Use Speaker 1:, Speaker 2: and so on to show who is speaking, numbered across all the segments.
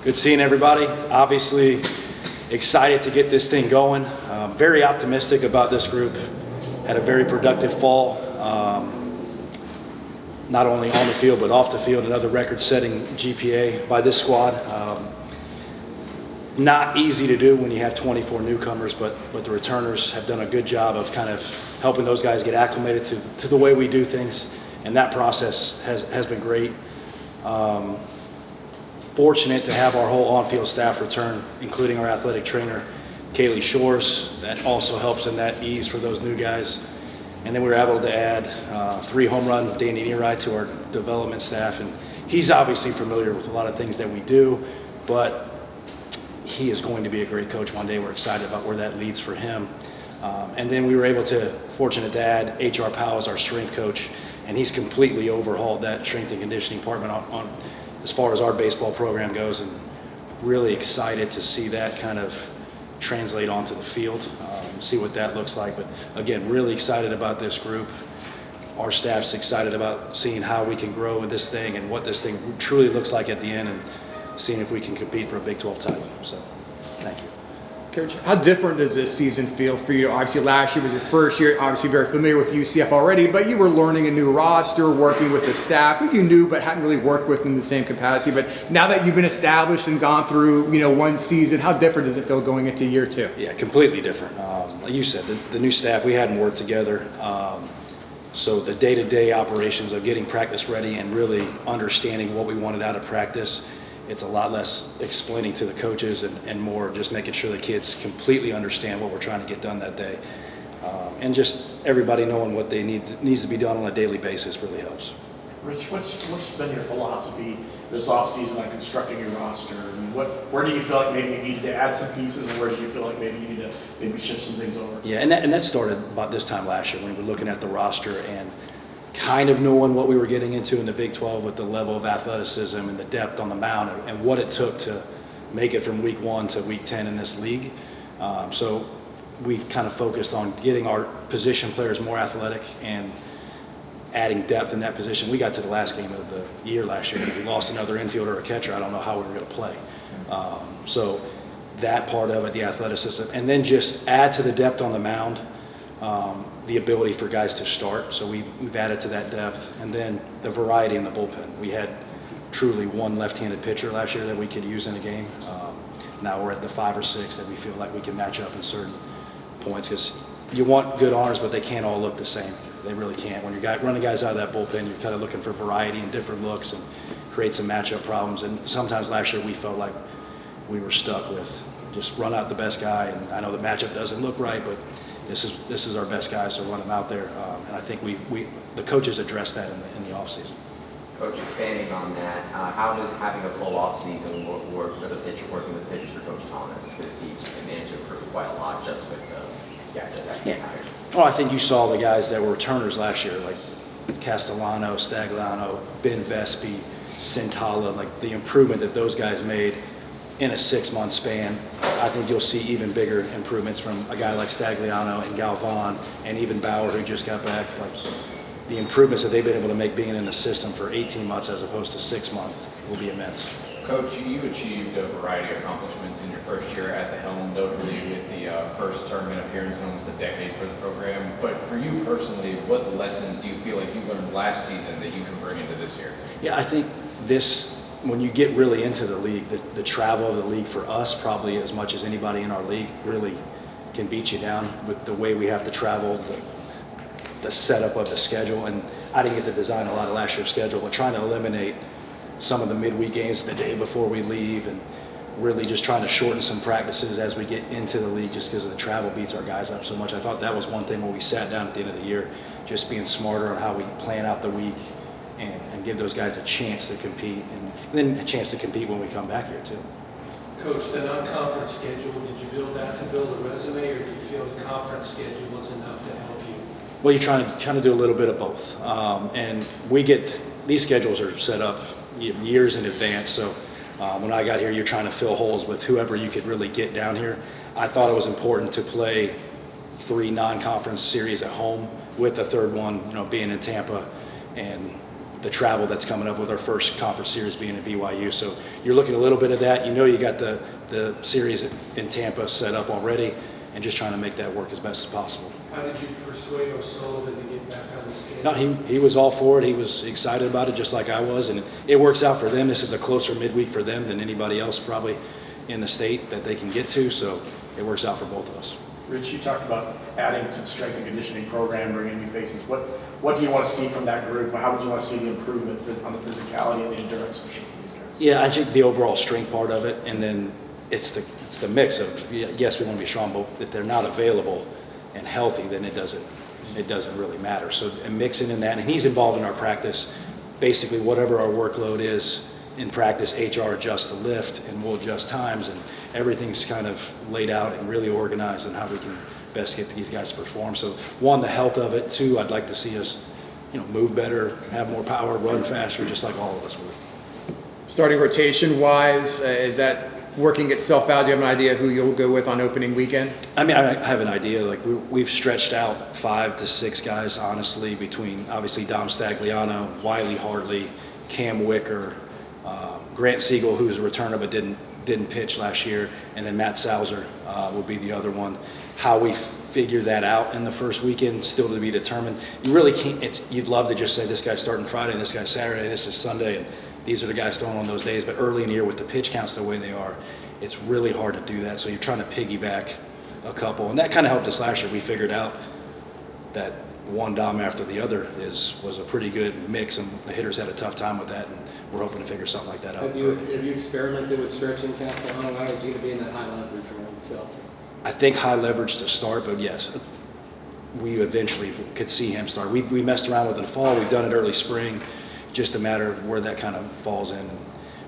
Speaker 1: Good seeing everybody. Obviously excited to get this thing going. Very optimistic about this group. Had a very productive fall, not only on the field but off the field. Another record-setting GPA by this squad. Not easy to do when you have 24 newcomers, but the returners have done a good job of kind of helping those guys get acclimated to the way we do things, and that process has been great. Fortunate to have our whole on-field staff return, including our athletic trainer, Kaylee Shores. That also helps in that ease for those new guys. And then we were able to add 3 home run Danny Nearai to our development staff, and he's obviously familiar with a lot of things that we do, but he is going to be a great coach one day. We're excited about where that leads for him. And then we were fortunate to add H.R. Powell as our strength coach, and he's completely overhauled that strength and conditioning department on as far as our baseball program goes, and really excited to see that kind of translate onto the field, see what that looks like. But again, really excited about this group. Our staff's excited about seeing how we can grow with this thing and what this thing truly looks like at the end, and seeing if we can compete for a Big 12 title. So, thank you.
Speaker 2: Coach, how different does this season feel for you? Obviously, last year was your first year, obviously very familiar with UCF already, but you were learning a new roster, working with the staff who you knew but hadn't really worked with in the same capacity. But now that you've been established and gone through, one season, how different does it feel going into year 2?
Speaker 1: Yeah, completely different. Like you said, the new staff, we hadn't worked together. So the day-to-day operations of getting practice ready and really understanding what we wanted out of practice, it's a lot less explaining to the coaches and more just making sure the kids completely understand what we're trying to get done that day. And just everybody knowing what they needs to be done on a daily basis really helps.
Speaker 3: Rich, what's been your philosophy this offseason on constructing your roster? And where do you feel like maybe you needed to add some pieces, and where do you feel like maybe you need to maybe shift some things over?
Speaker 1: Yeah, and that started about this time last year when we were looking at the roster and kind of knowing what we were getting into in the Big 12 with the level of athleticism and the depth on the mound and what it took to make it from week 1 to week 10 in this league. So we kind of focused on getting our position players more athletic and adding depth in that position. We got to the last game of the year last year, and if we lost another infielder or a catcher, I don't know how we were going to play. So that part of it, the athleticism, and then just add to the depth on the mound, the ability for guys to start. So we've added to that depth, and then the variety in the bullpen. We had truly one left-handed pitcher last year that we could use in a game. Now we're at the 5 or 6 that we feel like we can match up in certain points, because you want good arms, but they can't all look the same. They really can't. When you're running guys out of that bullpen, you're kind of looking for variety and different looks and create some matchup problems. And sometimes last year we felt like we were stuck with just run out the best guy. And I know the matchup doesn't look right, but this is our best guy, so run him out there. And I think the coaches addressed that in the offseason.
Speaker 4: Coach, expanding on that, how does having a full offseason work for the pitcher, working with pitchers for Coach Thomas? Because he's managed to improve quite a lot just with just having hired.
Speaker 1: Well, I think you saw the guys that were returners last year, like Castellano, Stagliano, Ben Vespi, Sintala, like the improvement that those guys made in a 6-month span. I think you'll see even bigger improvements from a guy like Stagliano and Galvan and even Bauer, who just got back. Like the improvements that they've been able to make being in the system for 18 months as opposed to 6 months will be immense.
Speaker 5: Coach, you achieved a variety of accomplishments in your first year at the helm, notably with the first tournament appearance in almost a decade for the program. But for you personally, what lessons do you feel like you learned last season that you can bring into this year?
Speaker 1: Yeah, I think when you get really into the league, the travel of the league for us, probably as much as anybody in our league, really can beat you down with the way we have to travel, the setup of the schedule. And I didn't get to design a lot of last year's schedule, but trying to eliminate some of the midweek games the day before we leave, and really just trying to shorten some practices as we get into the league, just because the travel beats our guys up so much. I thought that was one thing when we sat down at the end of the year, just being smarter on how we plan out the week and give those guys a chance to compete, and then a chance to compete when we come back here too.
Speaker 6: Coach, the non-conference schedule, did you build that to build a resume, or do you feel the conference schedule was enough to help you?
Speaker 1: Well, you're trying to do a little bit of both, and these schedules are set up years in advance. So when I got here, you're trying to fill holes with whoever you could really get down here. I thought it was important to play 3 non-conference series at home with the third one, being in Tampa, and the travel that's coming up with our first conference series being at BYU. So you're looking a little bit of that. You know you got the series in Tampa set up already, and just trying to make that work as best as possible.
Speaker 6: How did you persuade O'Sullivan to get back on the schedule?
Speaker 1: No, he was all for it. He was excited about it just like I was, and it works out for them. This is a closer midweek for them than anybody else probably in the state that they can get to, so it works out for both of us.
Speaker 3: Rich, you talked about adding to the strength and conditioning program, bringing new faces. What do you want to see from that group? How would you want to see the improvement on the physicality and the endurance for these guys?
Speaker 1: Yeah, I think the overall strength part of it, and then it's the mix of, yes, we want to be strong, but if they're not available and healthy, then it doesn't really matter. So and mixing in that, and he's involved in our practice. Basically, whatever our workload is in practice, HR adjusts the lift, and we'll adjust times, and everything's kind of laid out and really organized on how we can best get these guys to perform. So one, the health of it. Two, I'd like to see us, move better, have more power, run faster, just like all of us would.
Speaker 2: Starting rotation wise, is that working itself out? Do you have an idea who you'll go with on opening weekend?
Speaker 1: I mean, I have an idea. Like we've stretched out 5 to 6 guys, honestly, between obviously Dom Stagliano, Wiley Hartley, Cam Wicker, Grant Siegel, who's a returner but didn't pitch last year, and then Matt Sauser will be the other one. How we figure that out in the first weekend, still to be determined. You really can't. You'd love to just say this guy's starting Friday, and this guy's Saturday, this is Sunday, and these are the guys throwing on those days. But early in the year, with the pitch counts the way they are, it's really hard to do that. So you're trying to piggyback a couple, and that kind of helped us last year. We figured out that one Dom after the other was a pretty good mix, and the hitters had a tough time with that, and we're hoping to figure something like that out.
Speaker 7: Have you experimented with stretching Castellano? I was going to be in that high leverage role, so.
Speaker 1: I think high leverage to start, but yes, we eventually could see him start. We messed around with it in the fall. We've done it early spring, just a matter of where that kind of falls in. And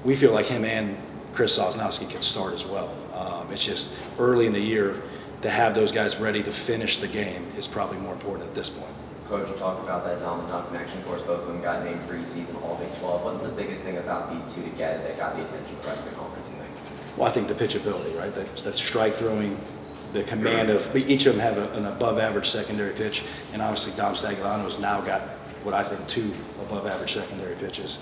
Speaker 1: we feel like him and Chris Sosnowski could start as well. It's just early in the year to have those guys ready to finish the game is probably more important at this point.
Speaker 4: Coach, you talked about that Dom and Dom connection. Of course, both of them got named preseason All Big 12. What's the biggest thing about these two together that got the attention of the rest of the conference, you think?
Speaker 1: Well, I think the pitchability, right? That strike throwing, the command of, each of them have an above average secondary pitch, and obviously Dom Stagliano's now got what I think 2 above average secondary pitches.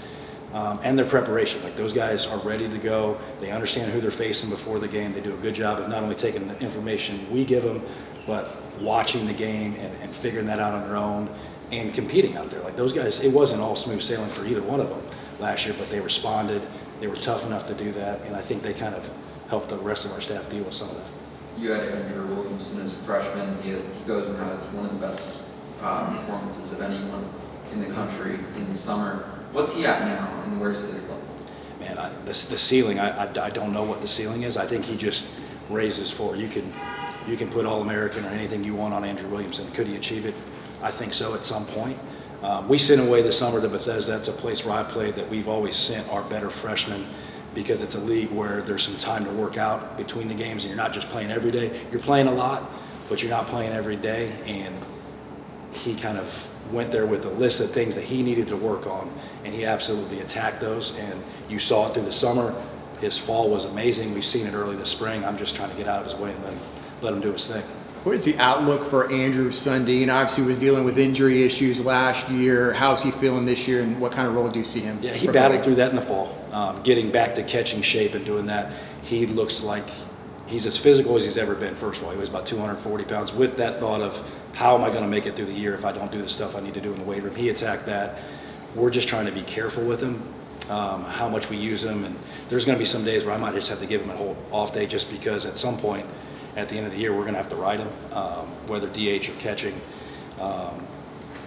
Speaker 1: And their preparation, like those guys are ready to go. They understand who they're facing before the game. They do a good job of not only taking the information we give them, but watching the game and figuring that out on their own and competing out there. Like those guys, it wasn't all smooth sailing for either one of them last year, but they responded. They were tough enough to do that, and I think they kind of helped the rest of our staff deal with some of that.
Speaker 8: You had Andrew Williamson as a freshman. He goes and has one of the best performances of anyone in the country in the summer. What's he at now, and where's his level?
Speaker 1: Man, the ceiling, I don't know what the ceiling is. I think he just raises forward. You can put All-American or anything you want on Andrew Williamson. Could he achieve it? I think so at some point. We sent away this summer to Bethesda. That's a place where I played that we've always sent our better freshmen because it's a league where there's some time to work out between the games, and you're not just playing every day. You're playing a lot, but you're not playing every day, and he kind of went there with a list of things that he needed to work on, and he absolutely attacked those, and you saw it through the summer. His fall was amazing. We've seen it early this spring. I'm just trying to get out of his way and let him do his thing.
Speaker 2: What is the outlook for Andrew Sundin? Obviously was dealing with injury issues last year. How's he feeling this year, and what kind of role do you see him?
Speaker 1: Yeah, he battled through that in the fall. Getting back to catching shape and doing that, he looks like he's as physical as he's ever been, first of all. He was about 240 pounds with that thought of, how am I going to make it through the year if I don't do the stuff I need to do in the weight room? He attacked that. We're just trying to be careful with him, how much we use him. And there's going to be some days where I might just have to give him a whole off day just because at some point at the end of the year, we're going to have to ride him, whether DH or catching.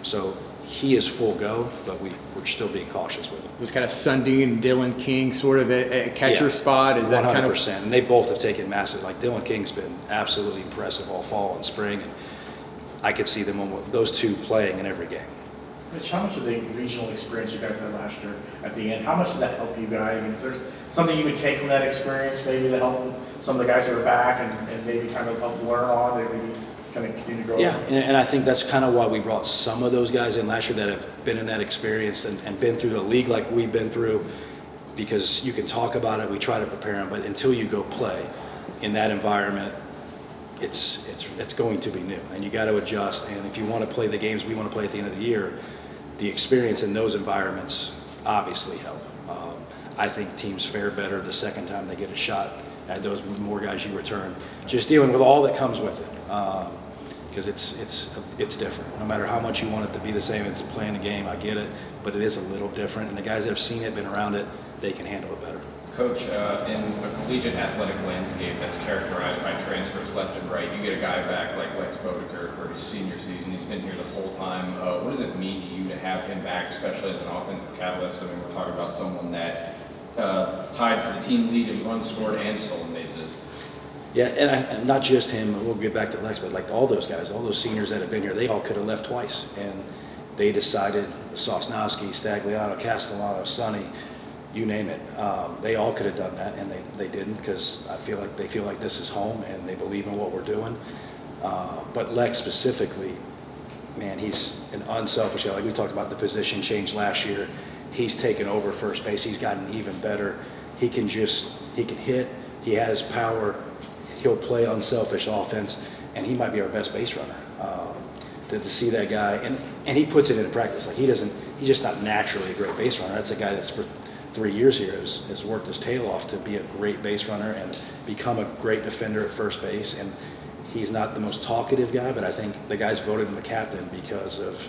Speaker 1: So he is full go, but we're still being cautious with him.
Speaker 2: It was kind of Sundin and Dylan King sort of a catcher spot. Is that
Speaker 1: 100%.
Speaker 2: kind of?
Speaker 1: And they both have taken massive. Like Dylan King's been absolutely impressive all fall and spring. And I could see them those two playing in every game.
Speaker 3: Mitch, how much of the regional experience you guys had last year at the end, how much did that help you guys? I mean, is there something you would take from that experience maybe to help some of the guys who are back and maybe kind of help learn on, and maybe kind of continue to grow?
Speaker 1: Yeah, and I think that's kind of why we brought some of those guys in last year that have been in that experience and been through the league like we've been through, because you can talk about it, we try to prepare them, but until you go play in that environment, it's going to be new, and you got to adjust. And if you want to play the games we want to play at the end of the year, the experience in those environments obviously help. I think teams fare better the second time they get a shot at those more guys you return. Just dealing with all that comes with it, because it's different. No matter how much you want it to be the same, it's playing a game. I get it, but it is a little different. And the guys that have seen it, been around it, they can handle it better.
Speaker 5: Coach, in a collegiate athletic landscape that's characterized by transfers left and right, you get a guy back like Lex Bodeker for his senior season. He's been here the whole time. What does it mean to you to have him back, especially as an offensive catalyst? I mean, we're talking about someone that tied for the team lead in runs scored and stolen bases.
Speaker 1: Yeah, and not just him. We'll get back to Lex, but like all those guys, all those seniors that have been here, they all could have left twice, and they decided. Sosnowski, Stagliano, Castellano, Sonny, you name it. They all could have done that, and they didn't, because I feel like they feel like this is home and they believe in what we're doing. But Lex specifically, man, he's an unselfish guy. Like we talked about the position change last year. He's taken over first base. He's gotten even better. He can hit. He has power. He'll play unselfish offense, and he might be our best base runner. To see that guy, and he puts it into practice. Like he's just not naturally a great base runner. That's a guy that's for 3 years here has worked his tail off to be a great base runner and become a great defender at first base. And he's not the most talkative guy, but I think the guys voted him a captain because of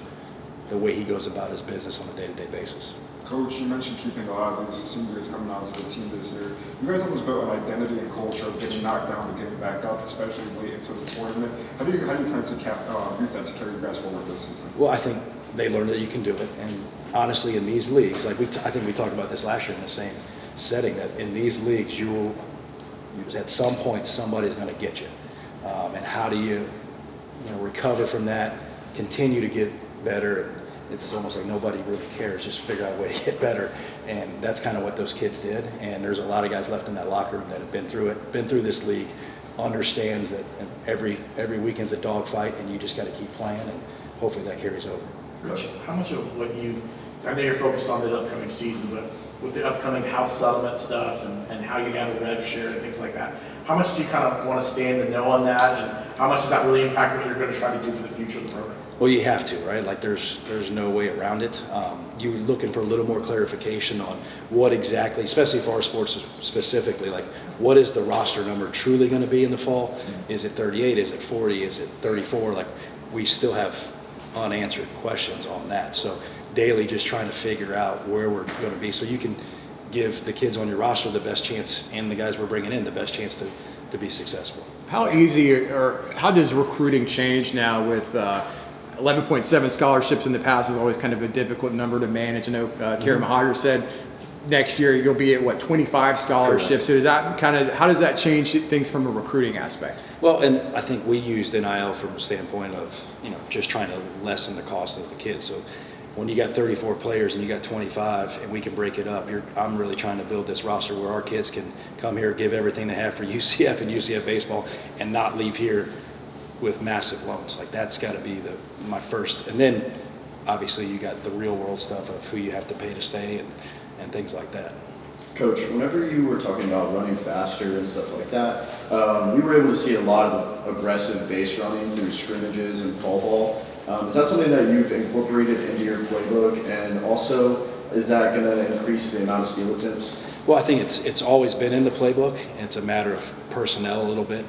Speaker 1: the way he goes about his business on a day-to-day basis.
Speaker 9: Coach, you mentioned keeping a lot of these seniors coming out to the team this year. You guys almost built an identity and culture of getting knocked down and getting back up, especially late into the tournament. How do you plan to use that to carry you guys forward this season?
Speaker 1: Well, I think they learned that you can do it, and honestly, in these leagues, like I think we talked about this last year in the same setting, that in these leagues, at some point somebody's going to get you, and how do you recover from that, continue to get better. It's almost like nobody really cares, just figure out a way to get better. And that's kind of what those kids did. And there's a lot of guys left in that locker room that have been through it, been through this league, understands that every weekend's a dogfight, and you just got to keep playing, and hopefully that carries over.
Speaker 3: Coach, how much of what I know you're focused on the upcoming season, but with the upcoming house settlement stuff and how you handle rev share and things like that, how much do you kind of want to stay in the know on that, and how much does that really impact what you're going to try to do for the future of the program?
Speaker 1: Well, you have to, right? Like there's no way around it. You're looking for a little more clarification on what exactly, especially for our sports specifically, like what is the roster number truly going to be in the fall? Is it 38? Is it 40? Is it 34? Like we still have unanswered questions on that. So daily just trying to figure out where we're going to be so you can give the kids on your roster the best chance, and the guys we're bringing in the best chance to be successful.
Speaker 2: How easy or how does recruiting change now with 11.7 scholarships in the past was always kind of a difficult number to manage. I know Terry Mahajer said next year you'll be at 25 scholarships. Correct. So does that how does that change things from a recruiting aspect?
Speaker 1: Well, and I think we used NIL from a standpoint of just trying to lessen the cost of the kids. So when you got 34 players and you got 25 and we can break it up, I'm really trying to build this roster where our kids can come here, give everything they have for UCF and UCF baseball, and not leave here with massive loans. Like that's got to be my first. And then obviously you got the real world stuff of who you have to pay to stay and things like that.
Speaker 10: Coach, whenever you were talking about running faster and stuff like that, we were able to see a lot of aggressive base running through scrimmages and fall ball. Is that something that you've incorporated into your playbook? And also, is that going to increase the amount of steal attempts?
Speaker 1: Well, I think it's always been in the playbook. It's a matter of personnel a little bit.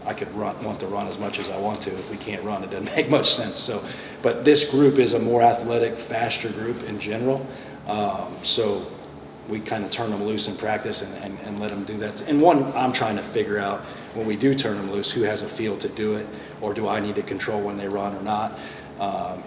Speaker 1: I could want to run as much as I want to. If we can't run, it doesn't make much sense. So, but this group is a more athletic, faster group in general. So we kind of turn them loose in practice and let them do that. And I'm trying to figure out when we do turn them loose, who has a feel to do it, or do I need to control when they run or not?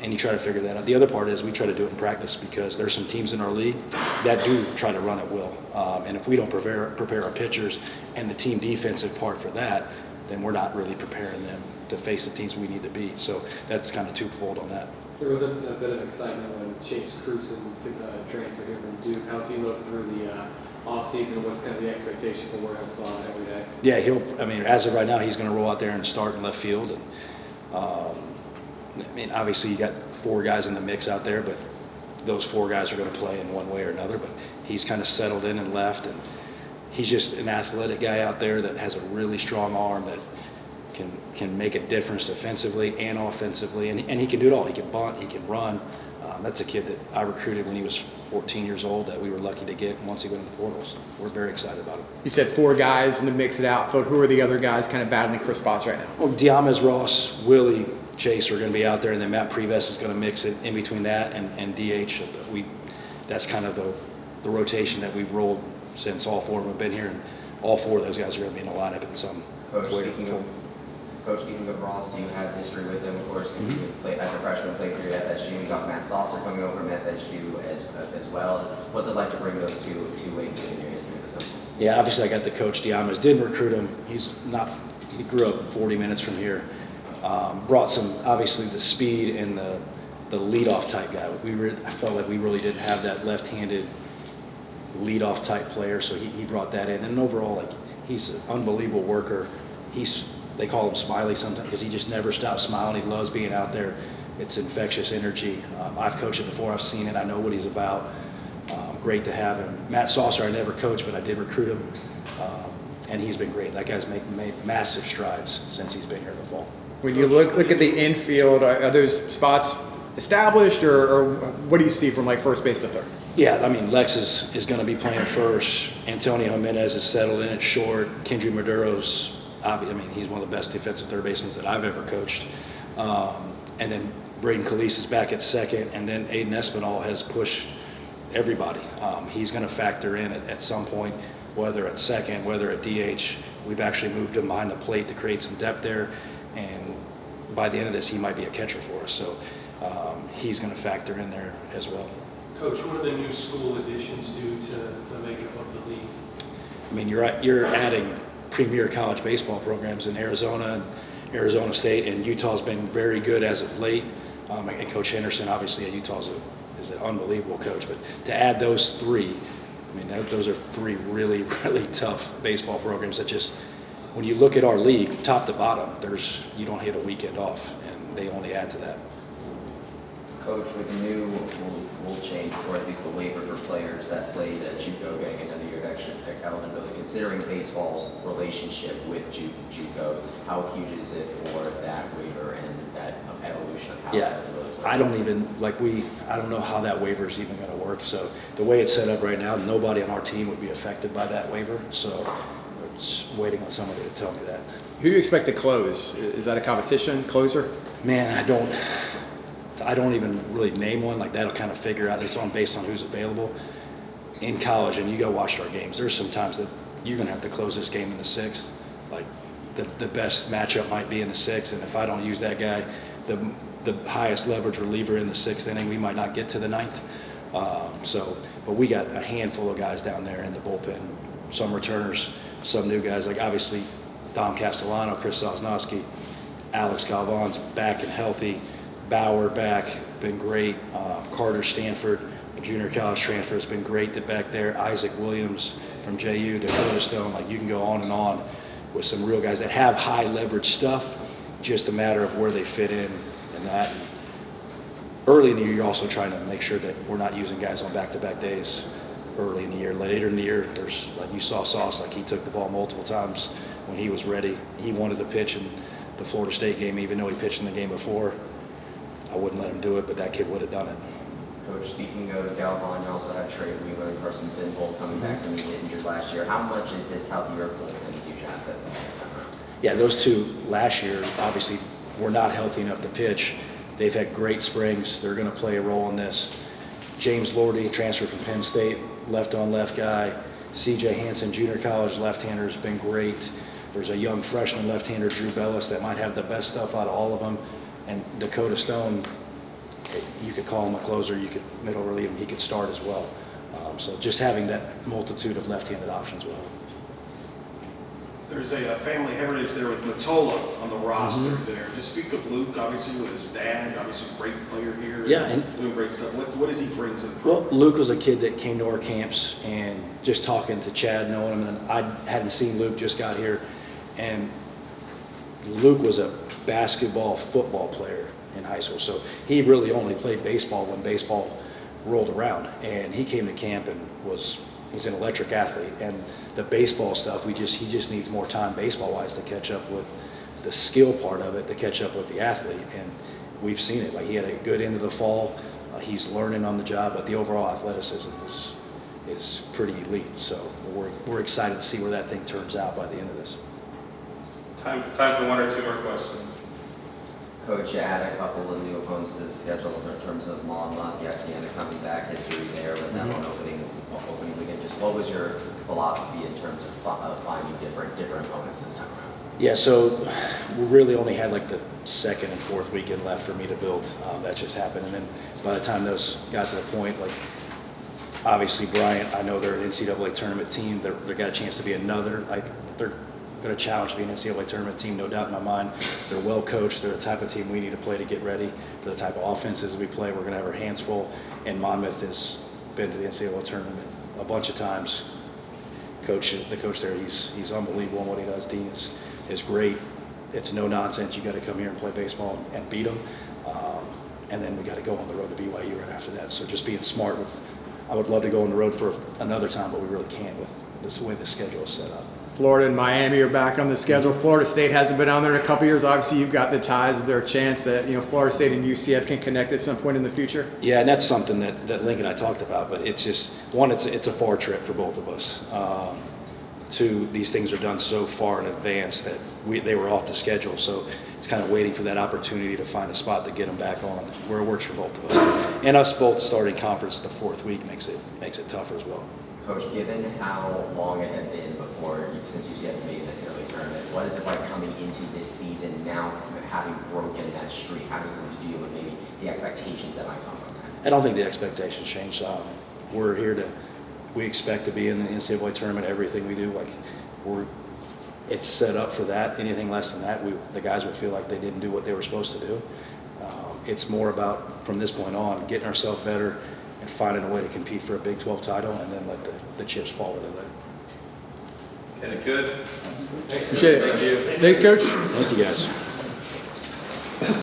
Speaker 1: And you try to figure that out. The other part is we try to do it in practice because there's some teams in our league that do try to run at will. And if we don't prepare our pitchers and the team defensive part for that, then we're not really preparing them to face the teams we need to beat. So that's kind of twofold on that.
Speaker 7: There was a bit of excitement when Chase Cruzen transferred here from Duke. How's he look through the offseason? What's kind of the expectation for where he'll slot every day?
Speaker 1: Yeah, as of right now, he's going to roll out there and start in left field. And obviously you got 4 guys in the mix out there, but those 4 guys are going to play in one way or another. But he's kind of settled in and left, and he's just an athletic guy out there that has a really strong arm that can make a difference defensively and offensively, and he can do it all. He can bunt, he can run. That's a kid that I recruited when he was 14 years old that we were lucky to get once he went in the portals. We're very excited about him.
Speaker 2: You said 4 guys in the mix it outfield. Who are the other guys kind of battling for spots right now?
Speaker 1: Well, Diamez, Ross, Willie, Chase are going to be out there, and then Matt Preves is going to mix it in between that and DH. That's kind of the rotation that we've rolled since all 4 of them have been here, and all 4 of those guys are going to be in the lineup in some way.
Speaker 4: Coach, speaking of Ross, do you have history with him? Of course, since he played as a freshman, played for you at FSU. You got Matt Saucer coming over from FSU as well. What's it like to bring those two wings in your history with the Seminoles?
Speaker 1: Yeah, obviously I got the coach Diamez. Didn't recruit him. He grew up 40 minutes from here. Brought some, obviously, the speed and the leadoff type guy. I felt like we really didn't have that left-handed leadoff type player, so he brought that in. And overall, like, he's an unbelievable worker. They call him Smiley sometimes because he just never stops smiling. He loves being out there. It's infectious energy. I've coached it before. I've seen it. I know what he's about. Great to have him. Matt Saucer, I never coached, but I did recruit him, and he's been great. That guy's made massive strides since he's been here in the fall.
Speaker 2: When you look at the infield, are those spots established, or what do you see from like first base to third?
Speaker 1: Yeah, I mean, Lex is going to be playing first. Antonio Jimenez is settled in at short. Kendry Maduro's, he's one of the best defensive third basemen that I've ever coached. And then Braden Calise is back at second, and then Aiden Espinal has pushed everybody. He's going to factor in at some point, whether at second, whether at DH. We've actually moved him behind the plate to create some depth there, and by the end of this, he might be a catcher for us. So he's going to factor in there as well.
Speaker 6: Coach, what do the new school additions do to the makeup of the league?
Speaker 1: I mean, you're adding premier college baseball programs in Arizona and Arizona State, and Utah's been very good as of late. And Coach Henderson, obviously, at Utah is an unbelievable coach. But to add those 3, those are 3 really, really tough baseball programs that just, when you look at our league, top to bottom, you don't hit a weekend off, and they only add to that.
Speaker 4: Coach, with the new rule change, or at least the waiver for players that played at JUCO getting another year of extra eligibility, considering baseball's relationship with JUCOs, how huge is it for that waiver and that evolution of how eligibility is working?
Speaker 1: I don't know how that waiver is even going to work. So the way it's set up right now, nobody on our team would be affected by that waiver. So we're just waiting on somebody to tell me that.
Speaker 2: Who do you expect to close? Is that a competition closer?
Speaker 1: Man, I don't even really name one. Like, that'll kind of figure out. It's based on who's available. In college, and you go watch our games, there's some times that you're going to have to close this game in the 6th. Like, the best matchup might be in the 6th, and if I don't use that guy, the highest leverage reliever in the 6th inning, we might not get to the 9th. But we got a handful of guys down there in the bullpen, some returners, some new guys, like obviously Dom Castellano, Chris Sosnowski, Alex Galvan's back and healthy, Bauer back, been great. Carter Stanford, a junior college transfer, has been great back there. Isaac Williams from JU, Dakota Stone, like you can go on and on with some real guys that have high leverage stuff, just a matter of where they fit in and that. Early in the year, you're also trying to make sure that we're not using guys on back-to-back days early in the year. Later in the year, there's, like you saw Sauce, like he took the ball multiple times when he was ready. He wanted to pitch in the Florida State game, even though he pitched in the game before. I wouldn't let him do it, but that kid would have done it.
Speaker 4: Coach, speaking of Galvan, you also have Trey Wheeler and Carson Finbold coming back from being injured last year. How much is this help your point and a huge asset for this time around?
Speaker 1: Yeah, those two last year obviously were not healthy enough to pitch. They've had great springs. They're going to play a role in this. James Lordy, transferred from Penn State, left-on-left guy. C.J. Hansen, junior college left-hander, has been great. There's a young freshman left-hander, Drew Bellis, that might have the best stuff out of all of them. And Dakota Stone, you could call him a closer, you could middle relieve him, he could start as well. So just having that multitude of left-handed options will help.
Speaker 11: There's a family heritage there with Matola on the roster there. Just speak of Luke, obviously with his dad, obviously a great player here.
Speaker 1: Yeah, and
Speaker 11: doing great stuff. What does he bring to the program?
Speaker 1: Well, Luke was a kid that came to our camps, and just talking to Chad, knowing him, and I hadn't seen Luke, just got here, and Luke was a basketball, football player in high school. So he really only played baseball when baseball rolled around, and he came to camp and he's an electric athlete. And the baseball stuff, he just needs more time baseball-wise to catch up with the skill part of it, to catch up with the athlete. And we've seen it. Like, he had a good end of the fall. He's learning on the job, but the overall athleticism is pretty elite. So we're excited to see where that thing turns out by the end of this.
Speaker 12: Time for one or two more questions.
Speaker 4: Coach, you add a couple of new opponents to the schedule in terms of Monmouth, the Siena coming back, history there with that one opening weekend. Just what was your philosophy in terms of finding different opponents this time around?
Speaker 1: Yeah, so we really only had like the second and fourth weekend left for me to build. That just happened, and then by the time those got to the point, like obviously Bryant, I know they're an NCAA tournament team. They got a chance to be another. Like they're going to challenge to be an NCAA tournament team, no doubt in my mind. They're well coached. They're the type of team we need to play to get ready for the type of offenses we play. We're going to have our hands full. And Monmouth has been to the NCAA tournament a bunch of times. The coach there, he's unbelievable in what he does. Dean is great. It's no nonsense. You got to come here and play baseball and beat them. And then we got to go on the road to BYU right after that. So just being smart I would love to go on the road for another time, but we really can't with this way the schedule is set up.
Speaker 2: Florida and Miami are back on the schedule. Florida State hasn't been on there in a couple years. Obviously, you've got the ties. Is there a chance that Florida State and UCF can connect at some point in the future?
Speaker 1: Yeah, and that's something that Link and I talked about. But it's just it's a far trip for both of us. Two, these things are done so far in advance that they were off the schedule. So it's kind of waiting for that opportunity to find a spot to get them back on where it works for both of us. And us both starting conference the fourth week makes it tougher as well.
Speaker 4: Coach, given how long it had been since UCF made the NCAA tournament, what is it like coming into this season now, having broken that streak? How does it deal with maybe the expectations that might come from that?
Speaker 1: I don't think the expectations change. We're here we expect to be in the NCAA tournament. Everything we do, it's set up for that. Anything less than that, the guys would feel like they didn't do what they were supposed to do. It's more about, from this point on, getting ourselves better and finding a way to compete for a Big 12 title, and then let the chips fall where they lay.
Speaker 12: Okay, good.
Speaker 2: Appreciate it.
Speaker 12: Thank you.
Speaker 2: Thanks, Coach.
Speaker 1: Thank you, guys.